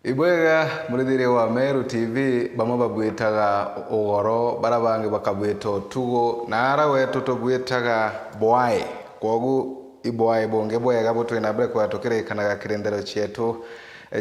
Ibwega murithire wa Meru TV bamwe babwitaga ugoro barabangi bakabwita tugo na ara wetu tugwitaga bwae kogu ibwae bonge bwega butwe na bre kwa tukirekanaga kirendero cyetu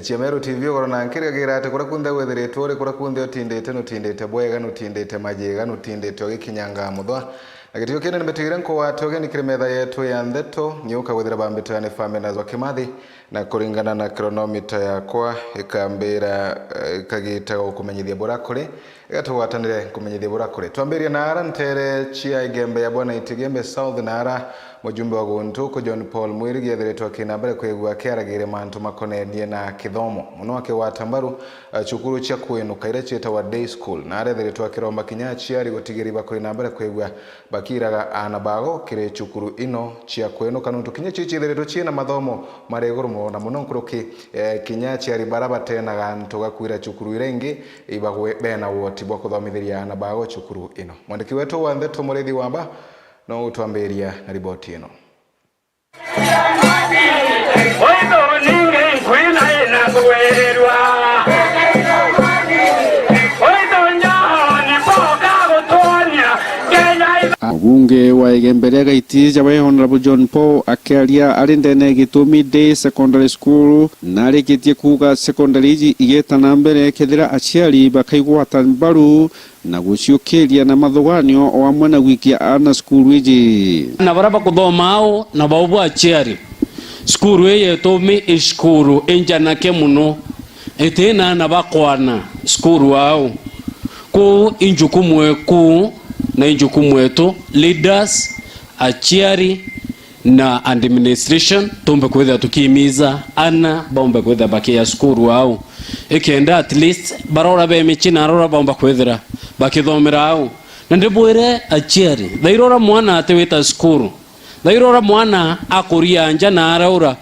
cia Meru TV ugoro na nkirigira ate kura kunde wethiritwo uri kura kunde utindite nutindite bwega nutindite majega nutindite ogikinyanga muthwa na gitio kene nimetwire nko watoge ni kiremetha yetu ya ndeto nyuka wethira bambito ya nefamena zwa kimathi na kuringana na kilometer yakwa ikambira ikagita kumenyithia burakuri igatwatanire kumenyithia burakuri twambiria na ara ntere chia igembe ya bwana itigembe South na ara mujumbe wa guntuko John Paul Mwiri gethiritwo kinambere kwigwa kiaragire mantu makonenie na kithomo muno ake watambaru chukuru cia kwinuka ire cieta wa day school na arethiritwo kiromba kinyachi ari gutigiri bakuri nambere kwigwa bakiraga anabago kire chukuru ino cia kwinuka nuntu kinyachi cithiritwo ciena mathomo mareguru na muno nkuruki kinyachi ari baraba tena gantu gakwira chukuru irengi ibagwe bena woti bwa kuthomithiria anabago chukuru ino mwandiki wetu wa ndeto Mureithi Wamba no utwambiria na riboti ino. Bunge wa Igembe Gaitija wa Honorable John Paul akiaria arindene Gitumi Day Secondary School na rikitie kuga secondary igeta na mbere kethira aciari bakaigwata mbaru na guciokeria na mathoganio o amwe na wikia ana school iji na baraba kuthomao na baubwa aciari school ye tomi iskuru enjana ke muno etena na bakwana school wao ku injukumwe ku na injukumu yetu leaders achiari na administration tumbe kwetha tukimiza ana bomba kwetha bakia skuru au ikenda at least barora be michina arora bomba kwethira bakithomera au na ndibwire achiari thairora mwana atewita skuru thairora mwana akuria anja na araura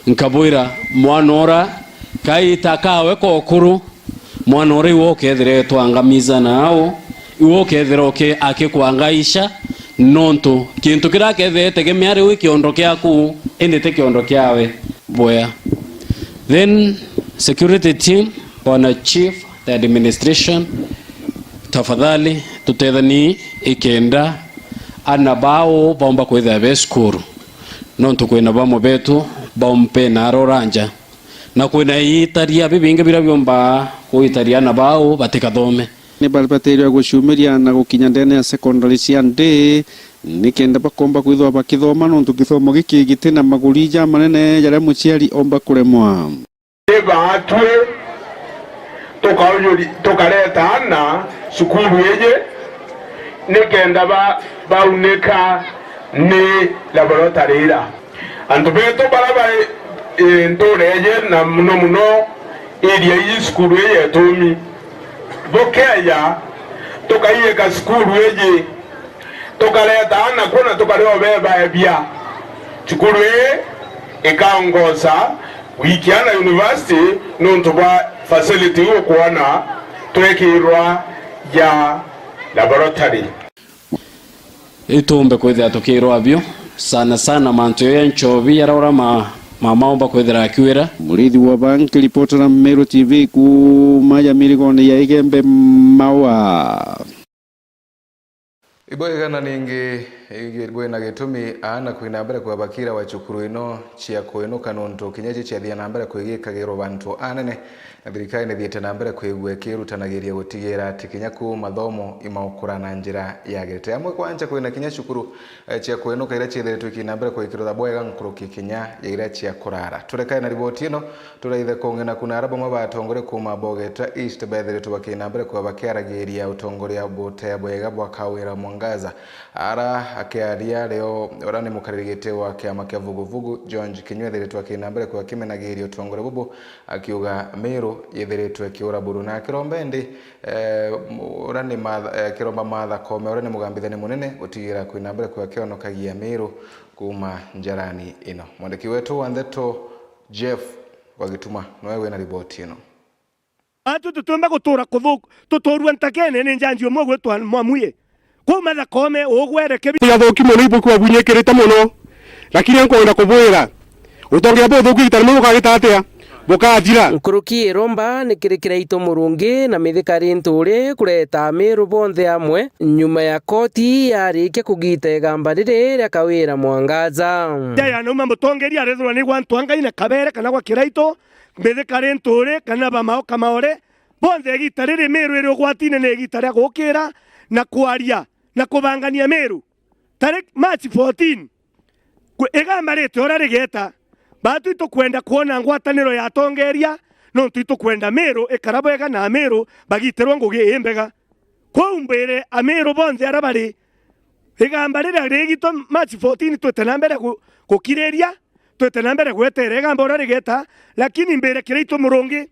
nkabwira mwana ora kaita kawe kokuru mwana ora iwokethire twangamiza nao iwokethiroke akikwangaisha nonto kintu kirakethe tegemeare wiki ondoke aku endete kiondo kiawe boya then security team bwana chief the administration tafadhali tutethani ikenda anabao bomba kwetha be skuru nonto kwena bamo betu bompe na roranja na kwena itaria bibinga birabomba kuitaria nabao batikathome ni balbateria gucumiria na gukinya ndene ya secondary cia ndi nikenda bakomba kwithwa bakithoma nontu githomo giki gitina maguri ja manene jaria muciari omba kuremwa batwe tukareta na sukuru yeje nikenda baunika ni laboratory ira antu beto baraba ntoreje na muno area yi sukuru ye tomi bokeya tukaieka skulu eje tukaleta ana kuna tukaleo beba ebia skulu ikaongoza wikiana university nuntuba facility ukuona twekirwa ya laboratory itumbe kwethia tukirwa abio sana mantu ya nchovi yarora mamaomba kwethira akiwira Mureithi wa banki reporter Meru TV ku maya mirigone ya Igembe mawa Ibwega na ningi igirwe na gitumi ana kwina mbere kwa bakira wa chukuru ino cia kwinuka nonto kinyaji cia thia na mbere kwigikagirwo bantu anene na thirikari ni thiete na mbere kwigwe kirutanagiria gutigira tikinyaku mathomo imaukura na njira yagirite amwe kwanja kwina kinya chukuru cia kwinuka ira ciethiritwe kina mbere kwikirwa bwega nkuruki kinya ira cia kurara turekae na riboti ino turaithe kongena kuna araba mabatongore kuma Bogeta East bethiritwe bakina mbere kwa bakiaragiria utongoria bote bwega bwa kawira Mwangaza ara akiaria leo orani mukaririgite wa kiama kia vuguvugu John Kinywetheretwa kinambere kwa kimenagirio utongore bubu akiuga Meru yetheretwe kiura buru na kirombendi orani kiromba matha kome orani mugambithani munene utigira kwinambere kwa kionokagia Meru kuma njarani ino mwandiki wetu wa ndeto Jeff wagituma nowe na riboti ino atu tutumba gutura kuthuku tuturwa ntakene ni njanjio mwe gwetwa mwamuye kuma thakome ugwereke yathoki muno ibuku abunyekirite muno lakini nkwenda kubwira utongia bo thuku itari muno kagita atia bukathira nkuruki iromba nikirikira ito murungi na mithikari nturi kureta miru bonthe amwe nyuma ya koti yarikia kugita igamba riri ria kawira Mwangaza ya no mamutongeri arethwa ni gwantwangai na kabere kana gwa kiraito mithikari nturi kana bamao kamaore bonthe igita riri miru iri ugwatine ni igita ria gukira na kwaria na kubangania miru tarik March 14 igamba rite ora rigeta batu itukwenda kuona ngwataniro ya tongeria no itukwenda miru ikarabwega na miru bagiterwa ngugi imbega kwaumbere amiru bonthe arabari igamba rira rigito March 14 twetena mbere gukireria twetena mbere gwetere igamba ora rigeta lakini mbere kiraito murungi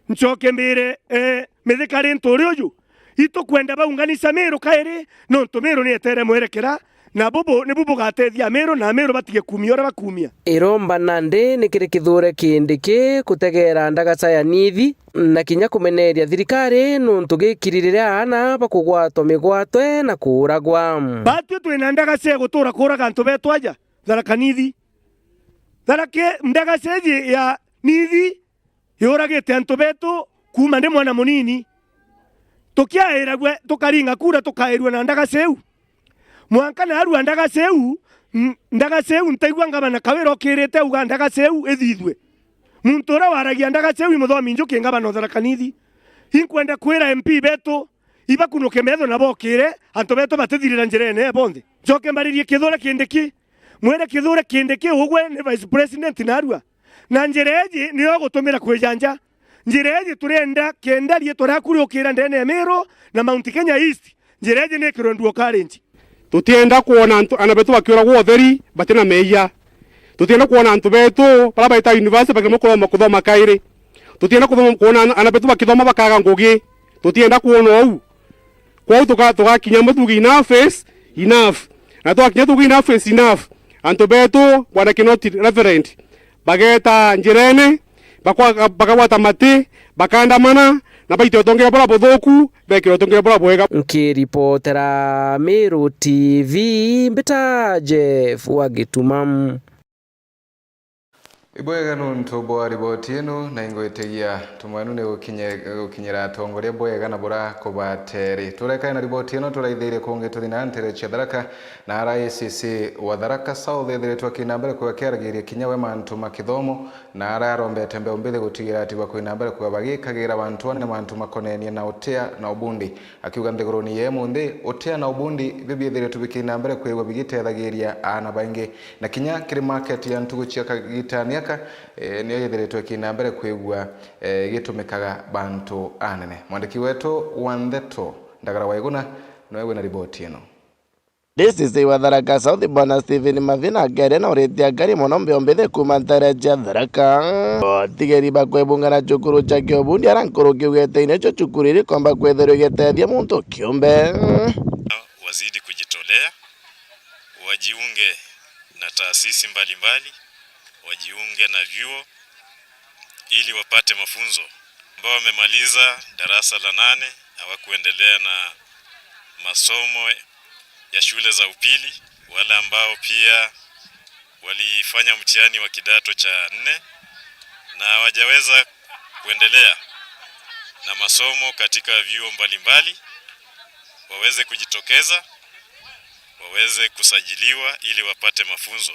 nchoke mbere mithikari nturi uyu itukwenda baunganisa miru kairi no tumiru ni etere mwerekera na bubu ni bubu gatethia miru na miru batige kumia ora bakumia iromba nandi nikiri kithure kindiki kutegera ndagaca ya nithi na kinya kumeneria thirikari nuntu gikiririria ana bakugwatwo migwatwe na kuragwa batu twina ndagaca gutura kuraga antu betu aja Tharaka Nithi Tharake ndagaca ya nithi yoragite antu betu kuma ndi mwana munini tukiaira gwe tukaringa kura tukairwa na ndagaceu mwankana aru ndagaceu ntaigwa ngabana kawira okirite uga ndagaceu ithithwe muntura waragia ndagaceu imuthomi njuki ngabana Tharaka Nithi inkwenda kwira MP betu ibakunuke metho na bokire antu betu batithirira njirene bonthe njoke mbaririe kithure kindiki mwere kithure kindiki ugwe ni vice president narua na njireji niyo gutumira kwijanja njireji turenda kendarie turakuriukira ndene Meru na Mount Kenya East njireji ni kironduo karenji tutienda kuona ana betu bakioragwo utheri batena meia tutienda kuona antu betu bara baita university bakimukoro kuthoma kairi tutienda kuona ana betu bakithoma bakaga ngugi tutienda kuona au kwa tugakinya mutugi enough face enough na tugakinya tugi enough face enough antu betu bwana Kinoti reverend bageta njirene bakawata mati bakandamana na baito tongera bora bothoku bekiro tongera bora bwega nkiripotera Meru TV mbita Jeff Wagitumam ibwega nuntu bwa riboti ino na ingoitegia tumwanu ne gukinyira tongoria bwega na bora kubateri tureka na riboti ino turaithiire kungi tuthina ntere cia Tharaka na RICC wa Tharaka South ethiritwe kinambere kugakiaragiria kinya we mantu makithomo na ararombete mbe umbithe gutigira ati gwa kwinambere kubagikagira bantu na mantu makonenia na utia na ubundi akiuga nthiguruni ye munthi utia na ubundi bibiethiritwe bikinambere kwigwa bigitethagiria ana baingi na kinya kiri market ya ntugu cia kagitania niyo yethiritwe kinambere kwigwa gitumikaga bantu anene mwandiki wetu Wandeto Ndagara Waiguna nowe na riboti ino. This is the Tharaka South Bwana Stephen Mavina gari na uretia gari monombe ombethe kuma ntareja Tharaka tigeri bakwebunga na chukuru cha Kiobundi arankuru kiugete inecho chukuriri kwamba kwethero getethia muntu kiumbe wazidi kujitolea wajiunge na taasisi mbalimbali wajiunge na vyuo ili wapate mafunzo ambao wamemaliza darasa la 8 hawakuendelea na masomo ya shule za upili wale ambao pia walifanya mtihani wa kidato cha 4 na hawajaweza kuendelea na masomo katika vyuo mbalimbali waweze kujitokeza waweze kusajiliwa ili wapate mafunzo.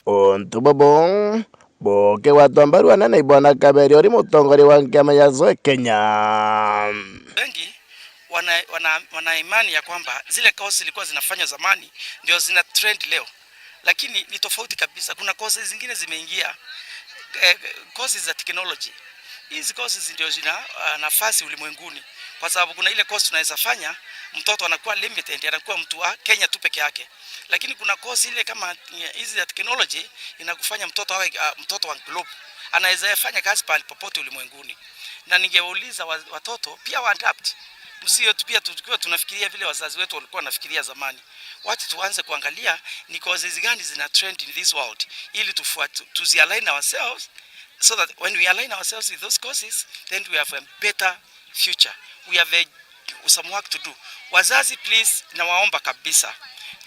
Ontu bobo boke watwambaru anana ibwana Kaberi ori mutongori wa nkama ya Zoe Kenya. Wengi wana imani ya kwamba zile courses zilikuwa zinafanywa zamani ndio zina trend leo, lakini ni tofauti kabisa. Kuna courses zingine zimeingia, courses za technology. Hizi courses ndio zina nafasi ulimwenguni, kwa sababu kuna ile course tunaweza fanya mtoto anakuwa limited, anakuwa mtu wa Kenya tu peke yake, lakini kuna course ile kama hizi ya technology inakufanya mtoto awe mtoto wa globe, anaweza fanya kazi pale popote ulimwenguni. Na ningewauliza watoto pia waadapt, msio pia tukiwa tunafikiria vile wazazi wetu walikuwa wanafikiria zamani. Wacha tuanze kuangalia ni courses gani zina trend in this world ili tuzialign ourselves, so that when we align ourselves with those courses, then we have a better future. We have some work to do. Wazazi please, nawaomba kabisa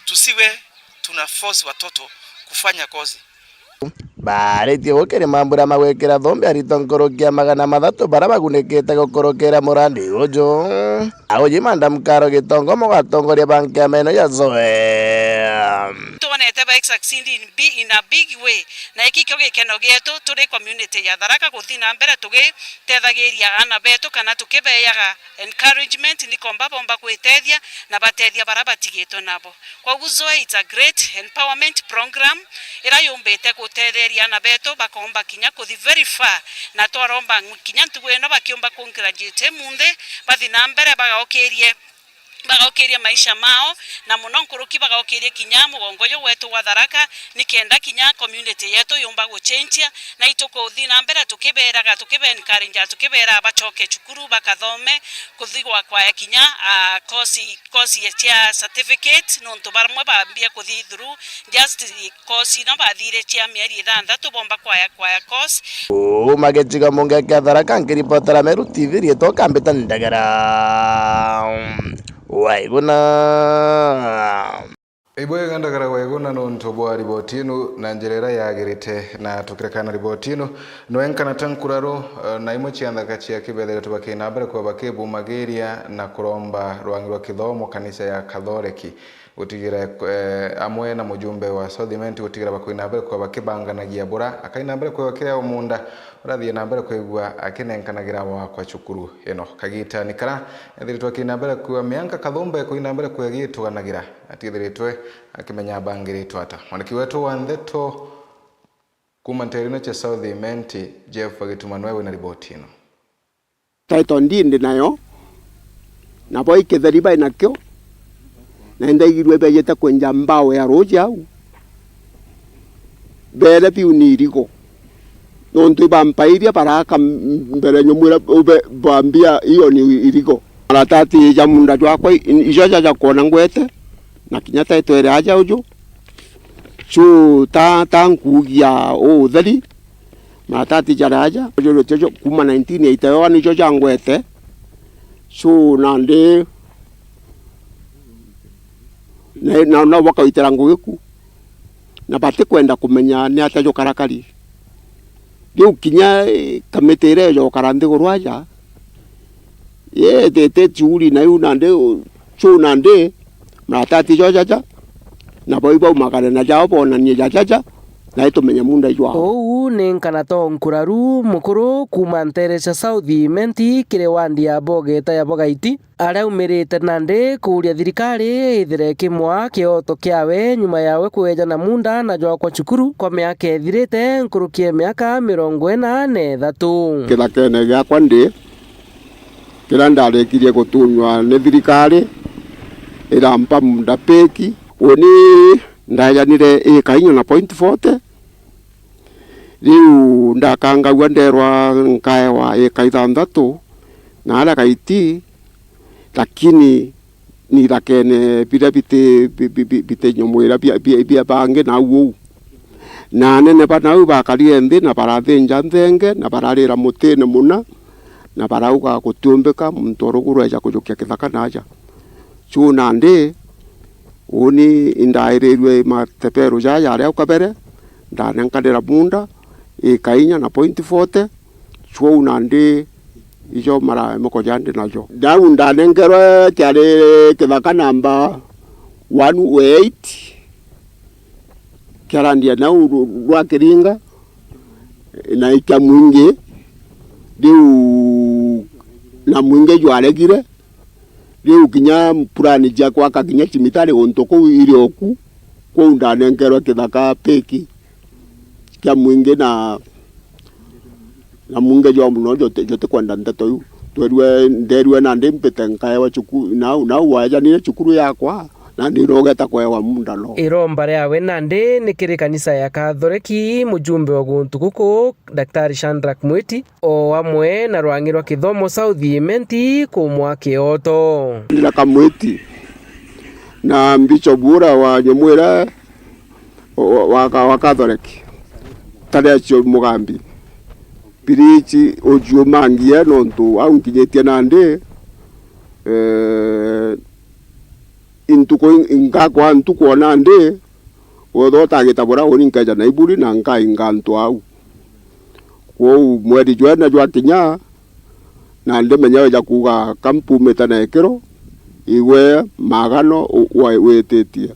tusiwe tuna force watoto kufanya kozi. barĩtie gũkĩrĩmambũra magwĩkĩra thũmbĩ arito nkũrũkia 300 bara bagunĩkĩte gũkũrũkĩra mũrandi ũjũ aũji Madam Karo Gĩtongo mũgatongoria banki ya meno ya Zoe tuonete ba succeed in a big way na iki kyo gikeno gietu turi community ya Tharaka guthina mbere tugiteithagiria ana betu kana tukibeyaga encouragement ni komba bomba gwitethia na batethia bara batigitwo nabo kwa Zoe it's a great empowerment program ira yumbite gutetheria ana betu bakomba kinya kuthi very far na twaromba kinya ntugweno bakiomba kungraduate munde bathina mbere bagaokeria maisha mao na muno nkuruki bagaokeria kinya mugongoyo wetu wa Tharaka nikenda kinya community yetu yumba guchenjia na ituko uthina mbere tukibera encourage tukibera abachoke chukuru bakathome kuthigwa kwa kinya course ya certificate no ntubarmwe bambia kuthi through just course no bathire chia mieri 6 bomba kwa course magechiga munge kya Tharaka nkiripotera Meru TV rietoka mbeta ndagara waiguna ibwe gandagara waiguna no ntobwa ribotino na njerera yagirite na tukirekana ribotino no enkana tankuraro na imo chianda kachia kibelere tubakina bare kwa bakebu mageria na kuromba rwangirwa kithomo kanisa ya Kathoreki utigira amwe na mujumbe wa Southiment utigira bakwina bare kwa bakibanganagia bura akaina bare kwa kya umunda urathie na mbere kwigwa akenenkanagira wa kwa cukuru eno kagita nikara ethiritwe kina mbere kwa mianka kathombe kuina mbere kwa gituganagira atithiritwe akimenya bangiritwe ata mwaniki wetu wa Ndeto kuma nterino cha Southiment Jeff Gitumanwewe na ripoti ino taito ndinde nayo na boy ketheriba inakyo na ndagirwe beyeta kwenja mbao ya roja au bele piunirigo nontu bampairia baraka mbere nyumura bambia iyo ni irigo alatati ya munda jwakwa ijoja ja kona ngwete na kinyata itwere aja ujo chu ta nkugia utheri matati jaraja ujo tejo kuma 1981 ijo ja ngwete chu nande na wakaitera ngugiku na bate kwenda kumenya ni atajo karakari riu kinya kametere jo karande gorwaja tete churi na yu nande chu nande matati jo jaja na boibo magana na jao bona ni jaja na itumenya munda jwa ou nenkana to nkuraru mukuru kuma ntere cha Southiment kirewandi ya bogeta ya bogaiti araumirite nande kuria thirikari ithire kimwa kioto kiawe nyuma yawe kweja na munda na jwa kwa cukuru kwa miaka ethirite nkurukie miaka 43 kithakene giakwa ndi kira ndarekirie gutunywa ni thirikari irampa munda peki oni ndajanire ikainyo na point 40 riu ndakangagwa nderwa nkae wa ikaithanthatu na ala kaiti lakini ni lakene bira bite nyomwira bia bange na uo na nene bana u bakarie ndi na barathinja nthenge na bararira mutine muna na barauga gutumbika mtoruguru aja kujukia kithaka naja chuna ndi uni indairirwe matepero jaya aria ukabere ndanenkadira bunda ikainya na point 40 chuo nandi ijo mara moko jande najo dawu ndanengerwe kyare kithaka namba 108 kyarandia na rwa kiringa na ikamwingi diu na mwingi jwaregire riu kinya purani jakwa kakinya chimitari ontoko irioku ko ndanengerwe kithaka peki kya mwingi na mwingi jo muno jote kwenda Ndeto yu nderwe na ndimpete nkaewa chukuru na waja ni chukuru yakwa na ndirogeta kwewa munda no iromba ryawe nande nikiri kanisa ya Kathoreki mujumbe wa guntu guku Daktari Shadrack Mwiti o amwe na rwangirwa kithomo Southiment kumwa kioto ndira kamwiti na mbicho bura wa nyomwira wa Kathoreki tare cio mugambi birichi ojuo mangia nontu au nkinyetie nande intuko ingakwa ntuko nande Otho tagitabura uni nkaja na iburi na nkai ngantu au. Kwou mweri jwena jwakinya na ndemenya weja kuga kampu metana ekero iwe magano wetetie.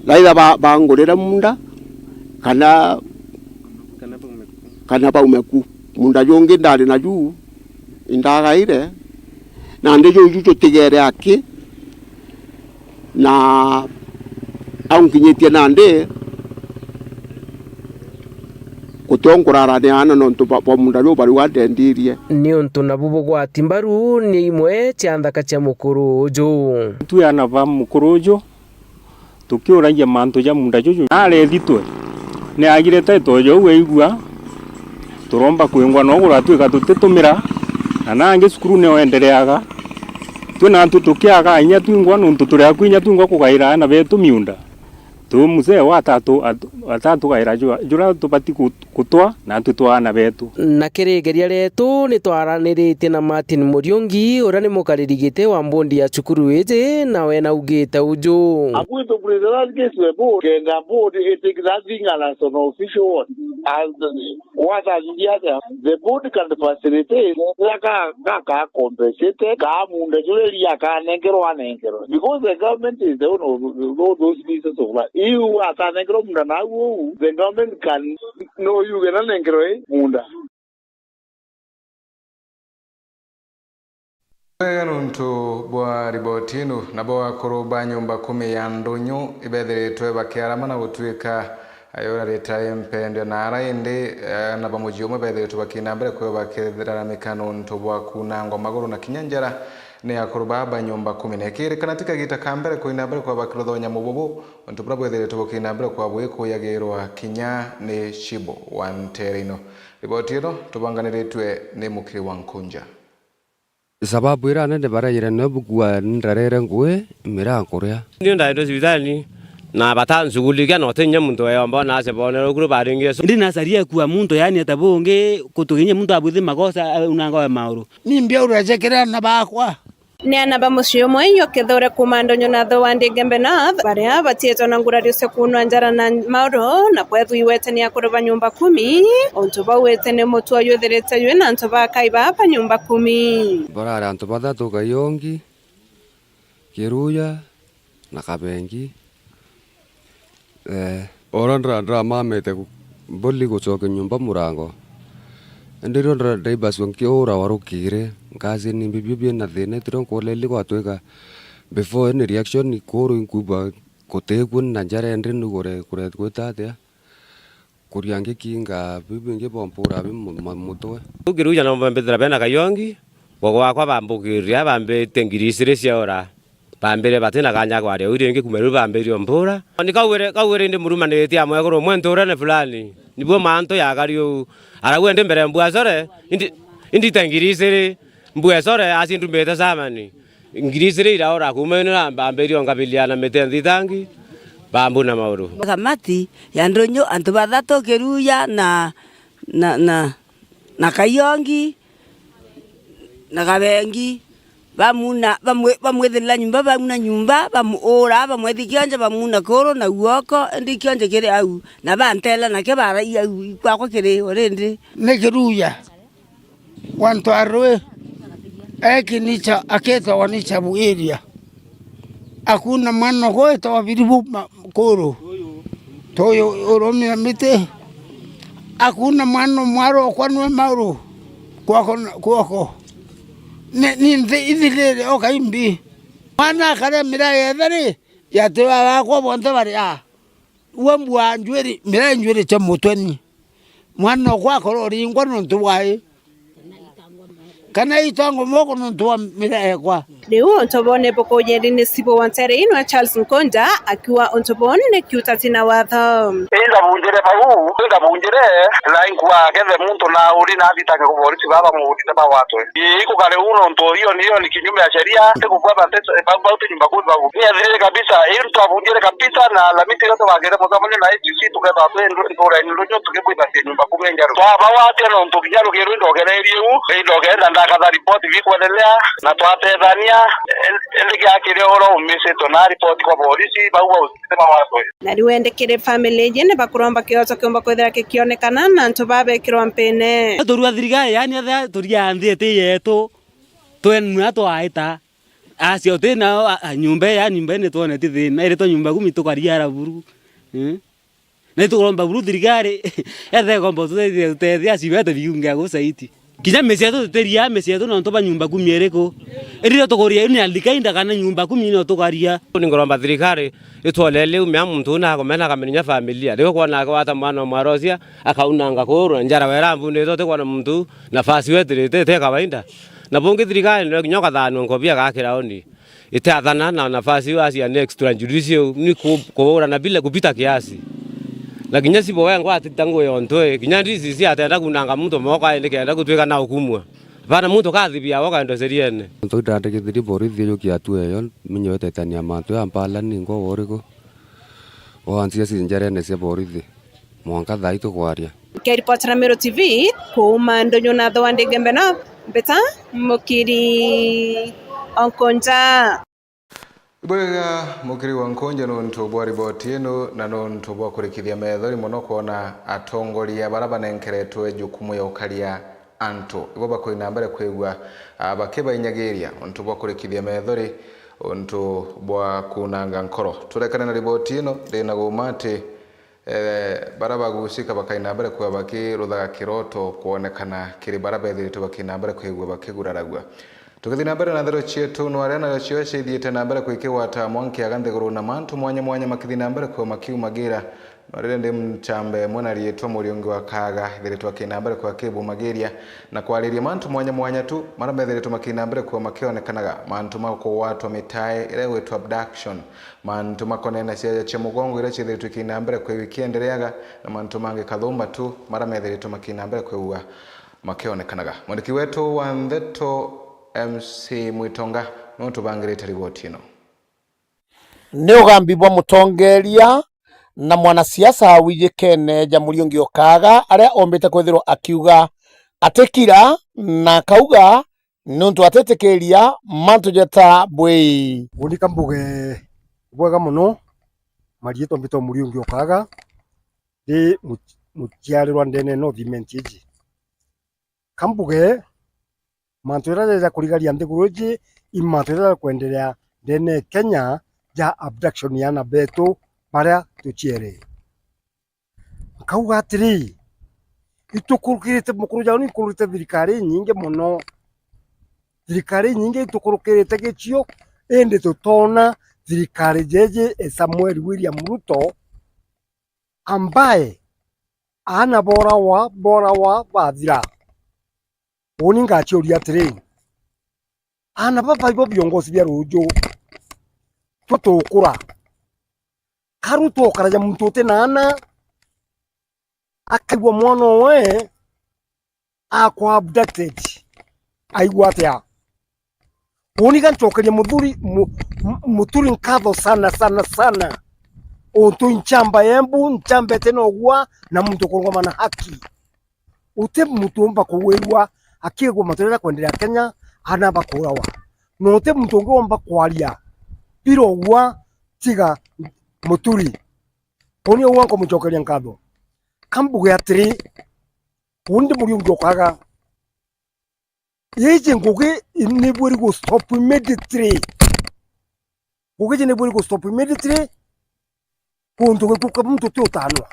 Laitha bangurira munda kana baumeku munda jongi ndari na juu indagaire na ndejo jucho tigere aki na aunkinyetie nande kutongurara ni ana nontu pa munda no bari wadendirie ni untu na bubu gwa timbaru ni imwe cianthaka cia mukuruju tu ana va mukuruju tukiuragia mantu ja munda juju ale thitwe ni agirete tojo weigua turomba kwingwa no gura twika tutitumira na nange cukuru ne wendereaga twina ntu tukiaga inya twingwa nuntu turia kwinya twingwa kugaira na betu miunda tu mzee watatu gaira jura tupati kutwa na tutwana betu na kirigeria retu ni twaraniritie na Martin Muriungi ura ni mukaririgite wa mbondi ya cukuru ije nawe na ugite uju akuito president keswe bo kenda board it is nothing as an official one and what are the board can facilitate ka compensate ka munda jure ya ka nengero because the government is the one of those pieces of life. You are tanengro munda na wo the government can know you gena nengro munda nuntu bwa ribotinu na bwa kuruba nyumba 10 ya ndonyo ibethiritwe bakiarama na gutwika ayora retaye mpende na arainde na bamujiomo bethiritwe bakinambere kwe bakithira mikano nuntu bwa kunangwa maguru na kinyanjara ni akurubaba nyumba 10 nekire kanatika gita kambere koinambere kwa bakirothonya mububu ntu brabo ethiritwe bakinambere kwa bwiko yagirwa kinya ni shibo wanterino ribotino tubanganiritwe ni mukiri wa Nkunja sababu ira nende barayira nobugwa ndarere ngwe mira korea ndio ndaenda hospitali na batanzugulika no tenya muntu yomba na se bonero guru baringeso ndi nasaria kwa muntu yani atabonge kutuginya muntu abuthi makosa unanga mauru nimbia urajekera na bakwa ni anaba mucio mwenyo kethore kumando nyona tho wande gembe na baria batieto na ngurario se kunwa njara na mauro na kwethu iwete ni akuruba nyumba 10 onto bawete ne mutu ayotherete ywe na onto bakaiba hapa nyumba 10 barara anto badatu kayongi kiruya na kabengi orandra mamete bolli gochoke nyumba murango ndiro ndai basonki ora warukire ngazi ni bibibye na thene tron ko leli kwa tweka before ni reaction ni koro inkuba kotegwe na njara ndri nugore kure kwetate kuriange kinga bibinge bompura bimutwe ugiruja na mbembethera bena kayongi gogo wakwa bambukiria bambete ngirisire ciora bambere batena kanya kware uringe kumeru bamberio mpura nikawere ndi murumanirite amwe goro mwentura ne fulani nibo manto yagario arawende mbere mbwazore indi tangirisire mbwazore asindu mbeta samani ngirisire iraora kumenera bamberio ngabiliana metendi tangi bambu na mauru kamati ya ndonyo antu bathato kiruya na kayongi na kabengi bamuna bamwethela nyumba bamuna nyumba bamuora bamwethikionje bamuna koro na uoko ndi kionje kire au na bantela na ke bara au kwako kire orende ne kiruya wanto arwe ekinicha aketa wanicha buiria akuna mano goeta wabiribu koro toyo oromia mite akuna mano mwaro kwanwe mauro kwako ni idile okaimbi mana kare mira yedari ya tewa kwa bonte bari wambwa njweri mira njweri cha mutweni mwana kwa korori ngwa ntu wai kana itango moko ntu mira kwa leo ontobone boko yerine sibo wantere ino Charles Nkonda akiwa ontobone ne kiutatina watha enda bunjere la inkwa kende muntu na urina abitaka kuboriti baba mu utita ba watu iko kale uno nto hiyo ni kinyume ya sheria ndiko kwa bantesa bauti nyumba kwa babu ni adhiri kabisa ili tuabunjere kabisa na la miti yote bagere mozamone na hizi situ kwa babu ndora ni ndojo tukebwe basi nyumba kwa njaro to aba watu no nto kijalo kero ndo gere riu ndo gere ndaka za report viko endelea na twatethania elege akire oro umise tona report kwa polisi bawa usema wako na riwendekire family jene bakuromba kioto kiomba kwethera kikionekana na ntu babekirwa mpene turua thirikari yani othe turia nthiti yetu twenua twaita acio tina nyumba ni tuone ti thina ire to nyumba 10 tukaria raburu na tukuromba buru thirikari ethe kombo tutethia cibete biunga gucaiti kinya mesieto tuteria mesieto no ntoba nyumba 10 eriko irire tukuria ni alikainda kana nyumba 10 no tukaria ni ngoromba thirikari itwolele umya muntu na komena kamenya familia riko kwana kwata mwana mwarosia akaunanga kuru njara wera mbune tote kwana muntu nafasi wetirite te kawaida na bungi thirikari no kinyoka thano ngobia gakira oni itathana na nafasi wasi extrajudicial ni kuora na bila kupita kiasi lakini sibo wengo atitango yontoe kinya ndizi si atenda kunanga muntu moko aende kenda kutweka na hukumwa bana muntu kathibia woka ndo seriene ntoi ndandike thiri borithi yo kiatu eyo minyote tania mantu ampala ningo woriko wansia sinjarene cia borithi mwanka thaitu kwaria Keripotera Meru TV kuma ndonyo na thwande gembena beta mukiri onkonja Ibwega mukiri wa nkonja no ntobwa riboti eno na no ntobwa kurikithia methori muno kuona atongoria baraba nenkeretwe jukumu ya ukaria anto ibo bakoina mbere kwegwa bakeba inyageria ntobwa kurikithia methori ntobwa kunanga nkoro turekana na riboti eno rena gumate baraba gusika bakaina mbere kwa bakiruthaga kiroto kuonekana kiri baraba ethirito bakina mbere kwegwa bakiguraragwa tukithina mbere na thero chietu no arena cio cithiite na mbere kwikigwata mwanki aganthiguru na mantu mwanya makithina mbere kwa makiumagira no rire ndi mchambe mwana rietwa muriungi wa kaga thiritwa kina mbere kwa kibu magiria na kwariria mantu mwanya tu mara methiritwa makina mbere kwa makionekanaga mantu mako watu mitae ile wetwa abduction mantu makonena cia cha mugongo ile chithiritwa kina mbere kwa wikiendeleaga na mantu mangi kathumba tu mara methiritwa makina mbere kwa makionekanaga mwandiki wetu wa Ntheto MC Mwitonga no tubangirite riboti ino ni ugambibwa mutongeria na mwanasiasa wijikene Jamhuri Ngio Kaga aria ombete kwethirwo akiuga atekira na kauga nuntu atetikiria mantu jeta bwi unika mbuge bwega muno marieto mbito Jamhuri Ngio Kaga ndi mukiarirwa ndene no thimentiji kambuge mantuira ya kurigaria nthiguruji imantuira kuendelea ndene Kenya ja abduction yana beto para tuchiere kauga atiri itukurukirite mukuru jao ni kurute thirikari nyinge muno thirikari nyinge itukurukirite gicio ende tutona thirikari jeje Samuel William Ruto ambaye ana bora wa bathira uninga chiuria atiri ana baba ibo biongozi bya rujo tukura karuto karaja muntu tenana akagwa mwana we akwa abducted aigwatia uninga ntokeria muturi nkatho sana onto nchamba yembu nchambe tena ogwa na muntu kurungama na haki ute muntu omba kuwerwa akigwa maturera kwendelea Kenya ana bakurawa no te muntu ngomba kwaria biro ogwa tiga muturi oni owanko muchokeria nkatho kambuge atiri undi Jamhuri Ngio Kaga yeje nguge ni buri go stop immediately nguge ni buri go stop immediately kuntu kuka mtu tutano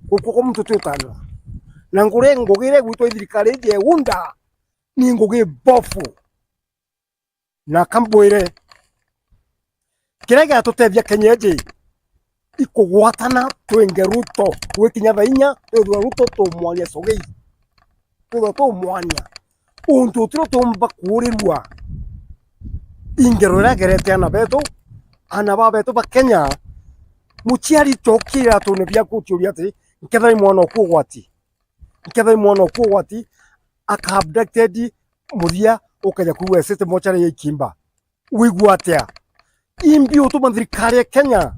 kuko mtu tutano na ngure ngogire gwitwa thirikari je unda ni nguge bofu na kamboire kirega tutethia Kenyeje ikugwatana twenge Ruto gwikinya thainya twethwa Ruto tumwania sogei twethwa tumwania untu tiro tumba kurirwa ingero ragerete ana beto ana babeto ba Kenya muchiari tokira tone bya kuchuria ati nkethai mwana okugwati aka abducted muria ukaja kuwa sete mochari yikimba wigwatia imbi utuma thirikari ya Kenya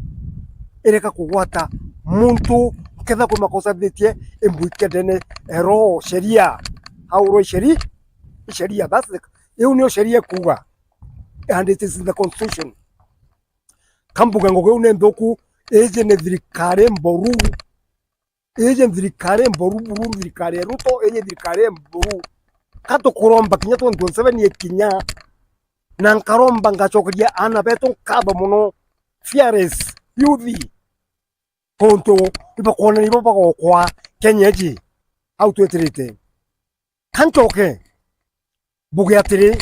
ereka kugwata muntu ketha kwa makosa thitie embuike dene ero sheria au ro sheria basi eu ni sheria kuga and it is in the constitution. Kambuga ngoge une ndoku eje ne thirikari mboru. Eje thirikari mboru buru thirikari Ruto eje thirikari mboru. Kato kuromba kinya 27 yekinya. Na nkaromba ngachokeria ana beto kaba muno fearless youth. Ponto iba kona ni baba kwa kenyeji autotrite. Kanchoke buge atire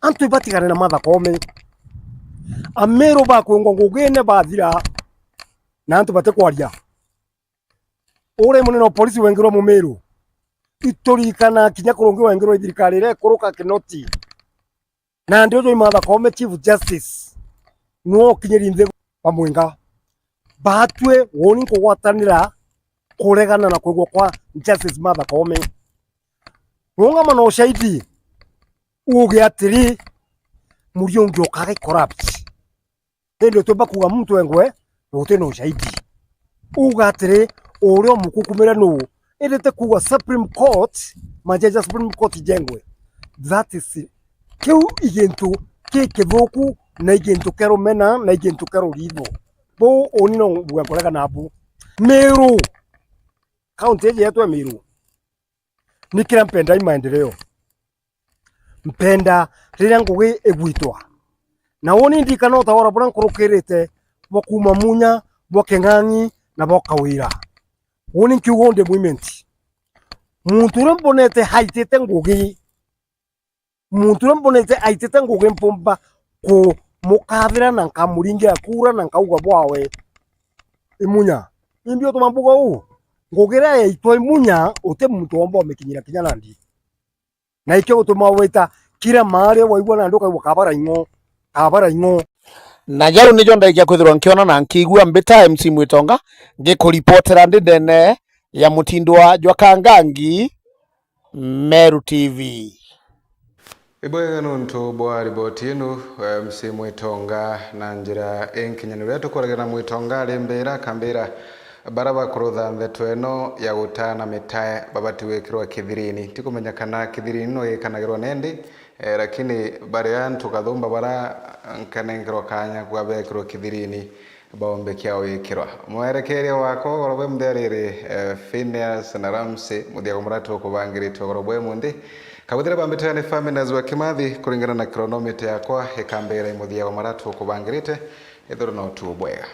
antu ibatikana na matha kome amero ba kwongo ngugene bathira na antu bate kwaria ore muneno polisi wengirwo mumeru iturikana kinya kurungi wengirwo thirikari re kuruka kinoti na ndio jo matha kome chief justice no kinyeri nthe pamwenga batwe woni kugwatanira kuregana na kwigwo kwa justice matha kome Runga mano ushahidi uge atiri muriungi okage corrupt ndio toba kuga mtu wengwe wote no ushahidi uga atiri urio mukukumira no edete kuga Supreme Court majaji Supreme Court jengwe that is kiu igento kekethoku na igento kero mena na igento kero rivo bo onino buga kolega nabu Meru county yetu ya Meru nikira mpenda imaendeleo mpenda rira ngugi egwitwa na woni ndikana utawara bura nkurukirite bokuma munya bokengangi na bokawira woni kiugo nde movement muntu rambonete haitete ngugi mpomba ko mukavira na nkamuringira kura na nkauga bwawe imunya imbio tumambuga u ngogera yaitwa imunya ote muntu omba omekinyira kinyanandi na ikyo gutuma weta kira mare waigwa na ndoka kabara ingo na jaru nijo ndaikia kwithirwa nkiona na nkigua mbita MC Mwitonga ngikuripotera ndene ya mutindwa Jwakangangi Meru TV Iboya nuntu bwa riboti inu MC Mwitonga na njira enkinyaniro yetu koragera Mwitonga lembera kambera baraba kurutha ntheto eno ya gutana mitae babati wekirwa kithirini tikumenya kana kithirini no yekanagirwa nendi lakini bari antu kathumba bara nkanengirwa kanya kwa bekirwa kithirini baombe kiao yekirwa mwerekeria wako gorobwe mtheriri Phineas na Ramsey muthia gumuratu kubangiritwe gorobwe mundi kabuthira bambitane Famines wa Kimathi kuringana na chronometer yakwa ikambera muthia gumuratu kubangirite ithuru no tu bwega